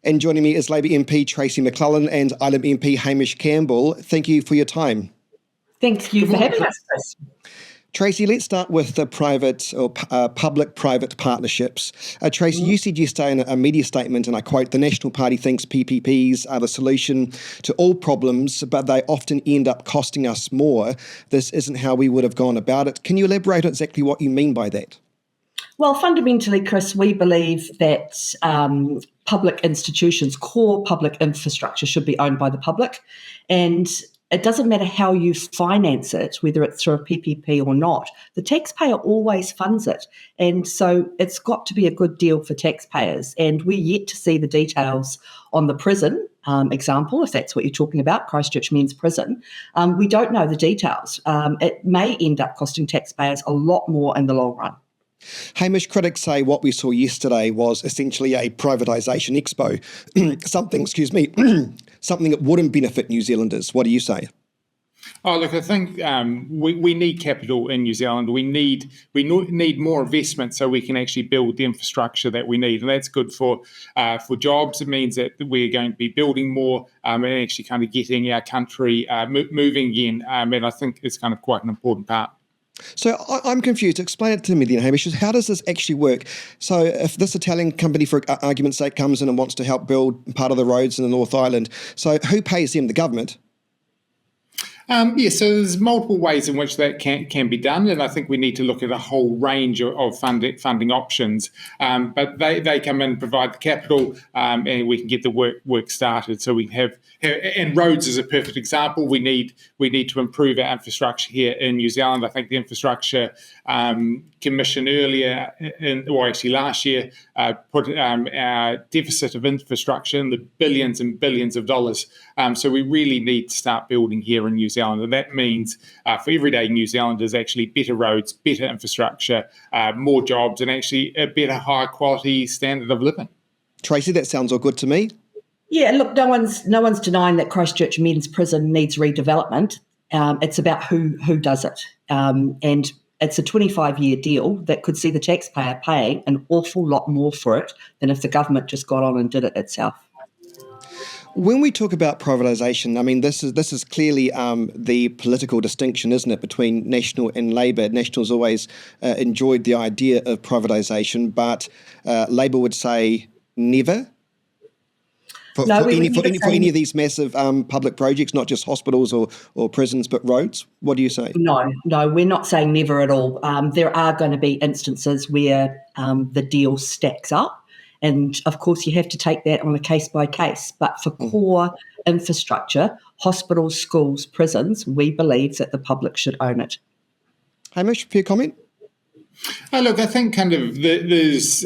And joining me is Labour MP Tracey McLellan and Ilam MP Hamish Campbell. Thank you for your time. Thank you for having us, Chris. Tracey, let's start with the private or public-private partnerships. Tracey, you said yesterday in a media statement, and I quote, "The National Party thinks PPPs are the solution to all problems, but they often end up costing us more. This isn't how we would have gone about it." Can you elaborate on exactly what you mean by that? Well, fundamentally, Chris, we believe that public institutions, core public infrastructure should be owned by the public. And it doesn't matter how you finance it, whether it's through a PPP or not. The taxpayer always funds it. And so it's got to be a good deal for taxpayers. And we're yet to see the details on the prison example, if that's what you're talking about, Christchurch Men's Prison. We don't know the details. It may end up costing taxpayers a lot more in the long run. Hamish, critics say what we saw yesterday was essentially a privatisation expo, something that wouldn't benefit New Zealanders. What do you say? Oh, look, I think we need capital in New Zealand. We need more investment so we can actually build the infrastructure that we need, and that's good for jobs. It means that we're going to be building more and actually kind of getting our country moving again, and I think it's kind of quite an important part. So I'm confused. Explain it to me then, Hamish. How does this actually work? So if this Italian company, for argument's sake, comes in and wants to help build part of the roads in the North Island, so who pays them? The government? So there's multiple ways in which that can be done, and I think we need to look at a whole range of funding options. But they come in and provide the capital, and we can get the work started. So we have and roads is a perfect example. We need to improve our infrastructure here in New Zealand. I think the infrastructure commission earlier, last year, put our deficit of infrastructure in the billions and billions of dollars. So we really need to start building here in New Zealand. And that means for everyday New Zealanders, actually better roads, better infrastructure, more jobs, and actually a better, higher quality standard of living. Tracey, that sounds all good to me. Yeah, look, no one's denying that Christchurch Men's Prison needs redevelopment. It's about who does it. And it's a 25-year deal that could see the taxpayer paying an awful lot more for it than if the government just got on and did it itself. When we talk about privatisation, I mean, this is clearly the political distinction, isn't it, between National and Labour. National's always enjoyed the idea of privatisation, but Labour would say never. For any of these massive public projects, not just hospitals or prisons, but roads? What do you say? No, we're not saying never at all. There are going to be instances where the deal stacks up. And, of course, you have to take that on a case-by-case. But for core infrastructure, hospitals, schools, prisons, we believe that the public should own it. Hamish, for your comment? Look, I think kind of there's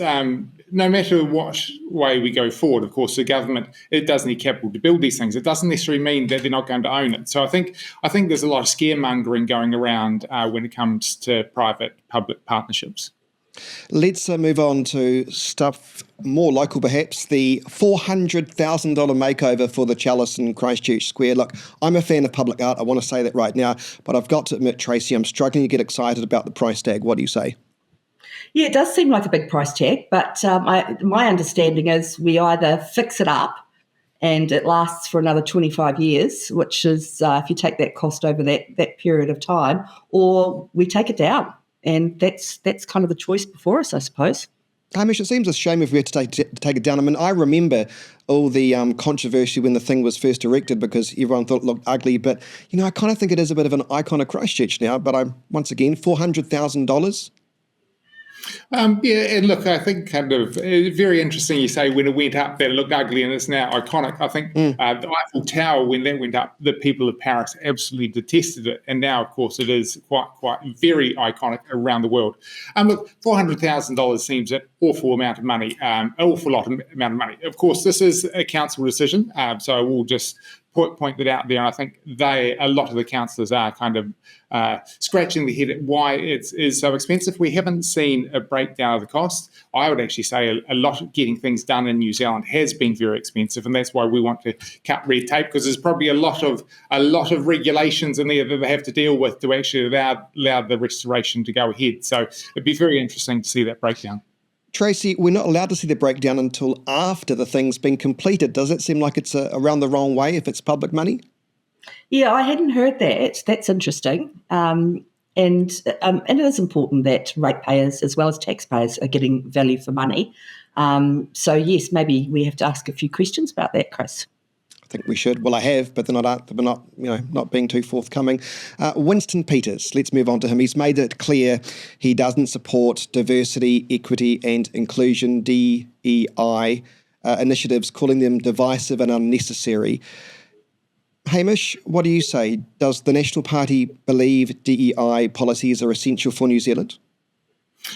no matter what way we go forward, of course, the government, it does need capital to build these things. It doesn't necessarily mean that they're not going to own it. So I think there's a lot of scaremongering going around when it comes to private-public partnerships. Let's move on to stuff more local, perhaps. The $400,000 makeover for the Chalice in Christchurch Square. Look, I'm a fan of public art. I want to say that right now. But I've got to admit, Tracey, I'm struggling to get excited about the price tag. What do you say? Yeah, it does seem like a big price tag. But my understanding is we either fix it up and it lasts for another 25 years, which is if you take that cost over that period of time, or we take it down. And that's kind of the choice before us, I suppose. Hamish, it seems a shame if we had to take it down. I mean, I remember all the controversy when the thing was first erected because everyone thought it looked ugly. But, I kind of think it is a bit of an icon of Christchurch now. But once again, $400,000. And look, I think kind of very interesting you say when it went up that it looked ugly and it's now iconic. I think the Eiffel Tower, when that went up, the people of Paris absolutely detested it. And now, of course, it is quite very iconic around the world. Look, $400,000 seems an awful amount of money, an awful lot amount of money. Of course, this is a council decision, so I will just point that out there. And I think a lot of the councillors are kind of scratching their head at why it is so expensive. We haven't seen a breakdown of the cost. I would actually say a lot of getting things done in New Zealand has been very expensive, and that's why we want to cut red tape, because there's probably a lot of regulations in there that they have to deal with to actually allow the restoration to go ahead. So it'd be very interesting to see that breakdown. Tracey, we're not allowed to see the breakdown until after the thing's been completed. Does it seem like it's around the wrong way if it's public money? Yeah, I hadn't heard that. That's interesting. And it is important that ratepayers as well as taxpayers are getting value for money. So, yes, maybe we have to ask a few questions about that, Chris. I think we should. Well, I have, but they're not being too forthcoming. Winston Peters, let's move on to him. He's made it clear he doesn't support diversity, equity and inclusion, DEI, initiatives, calling them divisive and unnecessary. Hamish, what do you say? Does the National Party believe DEI policies are essential for New Zealand?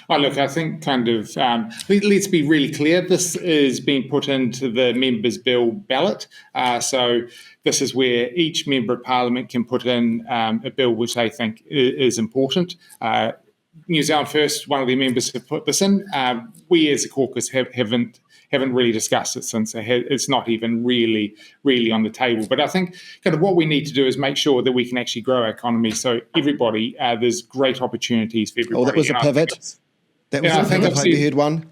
Oh, look, I think let's be really clear. This is being put into the Members' Bill ballot. So this is where each Member of Parliament can put in a bill which they think is important. New Zealand First, one of their members, have put this in. We as a caucus haven't really discussed it since it's not even really on the table. But I think kind of what we need to do is make sure that we can actually grow our economy. So everybody, there's great opportunities for everybody. Oh, that was a pivot. I hope you heard one.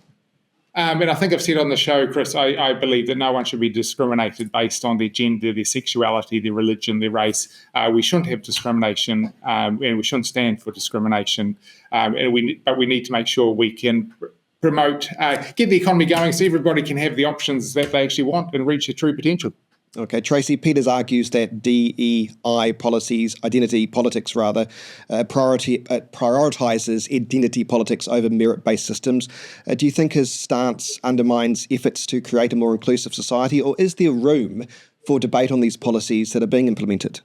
And I think I've said on the show, Chris, I believe that no one should be discriminated based on their gender, their sexuality, their religion, their race. We shouldn't have discrimination, and we shouldn't stand for discrimination. But we need to make sure we can promote, get the economy going so everybody can have the options that they actually want and reach their true potential. Okay, Tracey, Peters argues that DEI policies, identity politics rather, prioritises identity politics over merit-based systems. Do you think his stance undermines efforts to create a more inclusive society, or is there room for debate on these policies that are being implemented?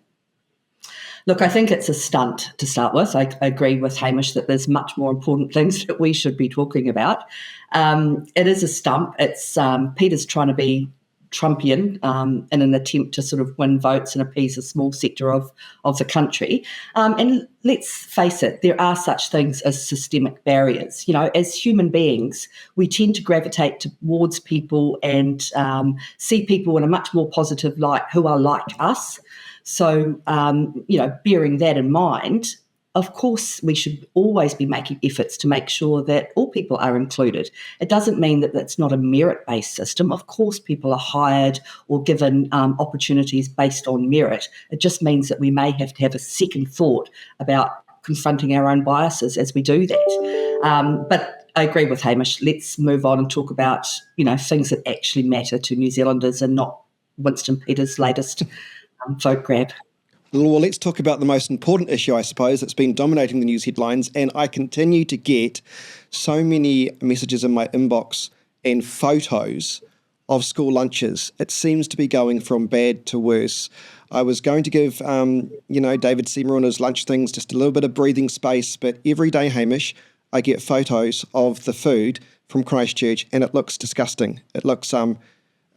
Look, I think it's a stunt to start with. I agree with Hamish that there's much more important things that we should be talking about. It is a stump. It's Peters trying to be Trumpian in an attempt to sort of win votes and appease a small sector of the country. And let's face it, there are such things as systemic barriers. You know, as human beings, we tend to gravitate towards people and see people in a much more positive light who are like us. So, bearing that in mind, of course, we should always be making efforts to make sure that all people are included. It doesn't mean that that's not a merit-based system. Of course, people are hired or given opportunities based on merit. It just means that we may have to have a second thought about confronting our own biases as we do that. But I agree with Hamish. Let's move on and talk about, things that actually matter to New Zealanders and not Winston Peters' latest vote grab. Well, let's talk about the most important issue, I suppose, that's been dominating the news headlines. And I continue to get so many messages in my inbox and photos of school lunches. It seems to be going from bad to worse. I was going to give, David Seymour and his lunch things just a little bit of breathing space. But every day, Hamish, I get photos of the food from Christchurch and it looks disgusting. It looks, I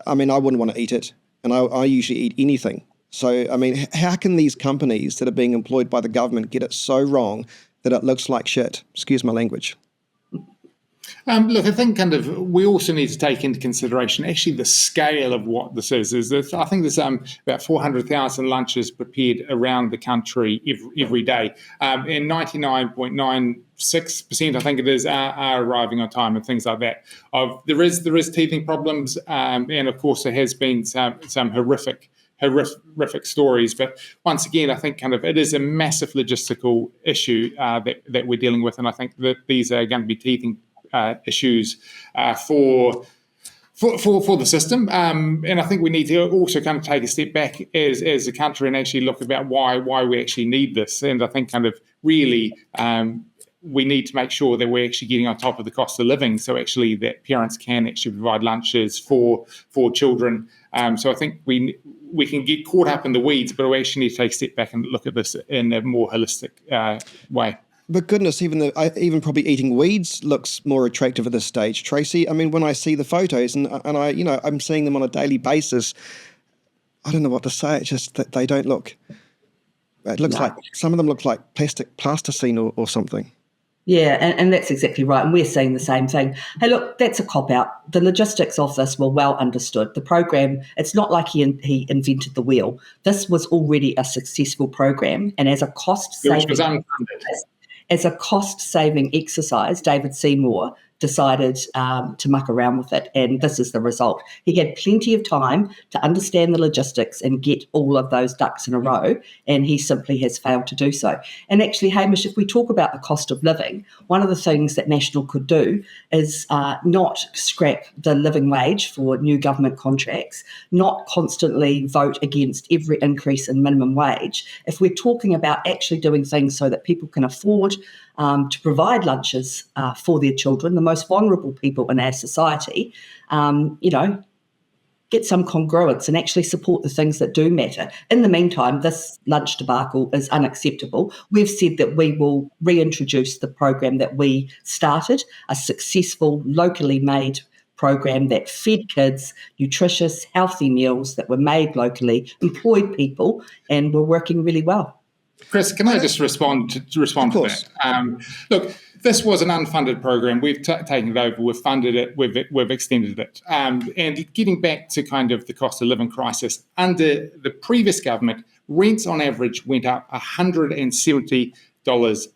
wouldn't want to eat it. And I usually eat anything. So, how can these companies that are being employed by the government get it so wrong that it looks like shit? Excuse my language. Look, I think we also need to take into consideration actually the scale of what this is. I think there's about 400,000 lunches prepared around the country every day, and 99.96%, I think it is, are arriving on time and things like that. There is teething problems, and of course there has been some horrific stories, but once again, I think it is a massive logistical issue that we're dealing with, and I think that these are going to be teething issues for the system, and I think we need to also take a step back as a country and actually look about why we actually need this, and I think really we need to make sure that we're actually getting on top of the cost of living, so actually that parents can actually provide lunches for children. So I think we can get caught up in the weeds, but we actually need to take a step back and look at this in a more holistic way. But goodness, even probably eating weeds looks more attractive at this stage, Tracey. When I see the photos and I'm seeing them on a daily basis, I don't know what to say. It's just that they don't look. It looks like some of them look like plasticine or something. Yeah, and that's exactly right. And we're seeing the same thing. Hey, look, that's a cop-out. The logistics of this were well understood. The program, it's not like he invented the wheel. This was already a successful program. And as a cost-saving exercise, David Seymour decided to muck around with it, and this is the result. He had plenty of time to understand the logistics and get all of those ducks in a row, and he simply has failed to do so. And actually, Hamish, if we talk about the cost of living, one of the things that National could do is not scrap the living wage for new government contracts, not constantly vote against every increase in minimum wage. If we're talking about actually doing things so that people can afford to provide lunches for their children, the most vulnerable people in our society, get some congruence and actually support the things that do matter. In the meantime, this lunch debacle is unacceptable. We've said that we will reintroduce the program that we started, a successful, locally made program that fed kids nutritious, healthy meals that were made locally, employed people, and were working really well. Chris, can I just respond to that? Look, this was an unfunded program. We've taken it over. We've funded it. We've extended it. And getting back to kind of the cost of living crisis, under the previous government, rents on average went up $170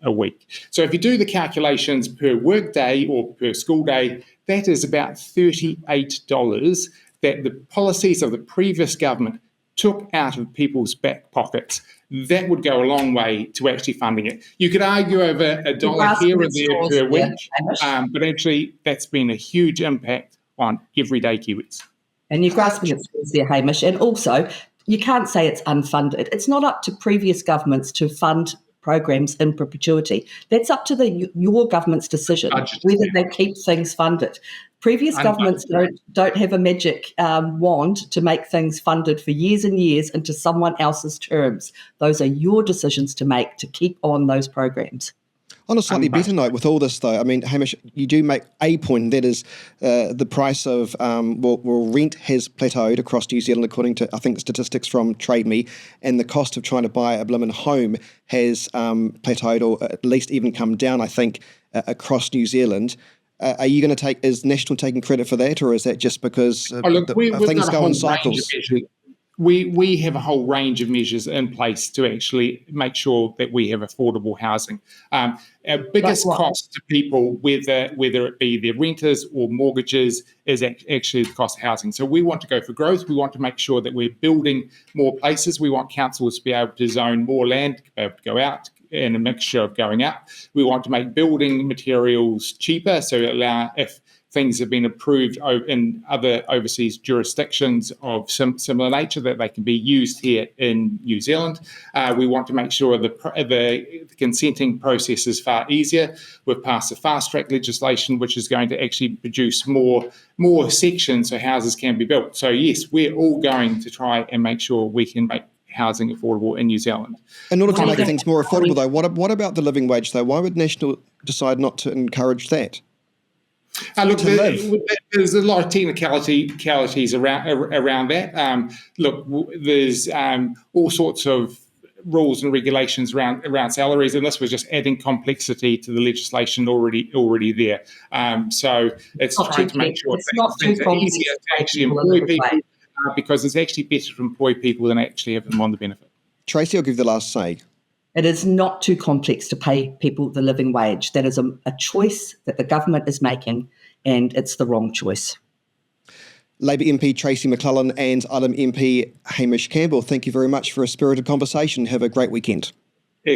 a week. So if you do the calculations per work day or per school day, that is about $38 that the policies of the previous government took out of people's back pockets. That would go a long way to actually funding it. You could argue over $1 here or there per week, but actually that's been a huge impact on everyday Kiwis. And you're grasping at straws there, Hamish. And also, you can't say it's unfunded. It's not up to previous governments to fund programs in perpetuity. That's up to your government's decision whether they keep things funded. Previous governments don't have a magic wand to make things funded for years and years into someone else's terms. Those are your decisions to make to keep on those programs. On a slightly better note with all this, though, I mean, Hamish, you do make a point, that is the price of, rent has plateaued across New Zealand, according to, I think, statistics from Trade Me, and the cost of trying to buy a blooming home has plateaued, or at least even come down, I think, across New Zealand. Are you going to is National taking credit for that, or is that just because things go in cycles? We have a whole range of measures in place to actually make sure that we have affordable housing. Our biggest cost to people, whether it be their renters or mortgages, is actually the cost of housing. So we want to go for growth. We want to make sure that we're building more places. We want councils to be able to zone more land, to be able to go out in a mixture of going up. We want to make building materials cheaper, so if things have been approved in other overseas jurisdictions of similar nature, that they can be used here in New Zealand. We want to make sure the consenting process is far easier. We've passed the fast track legislation, which is going to actually produce more sections so houses can be built. So yes, we're all going to try and make sure we can make housing affordable in New Zealand. In order to make things more affordable, though, what about the living wage, though? Why would National decide not to encourage that? Look, there's a lot of technicalities around that. There's all sorts of rules and regulations around salaries, and this was just adding complexity to the legislation already there. So it's trying to make sure things are easier to actually employ people, because it's actually better to employ people than actually have them on the benefit. Tracey, I'll give you the last say. It is not too complex to pay people the living wage. That is a choice that the government is making, and it's the wrong choice. Labour MP Tracey McLellan and Ilam MP Hamish Campbell, thank you very much for a spirited conversation. Have a great weekend.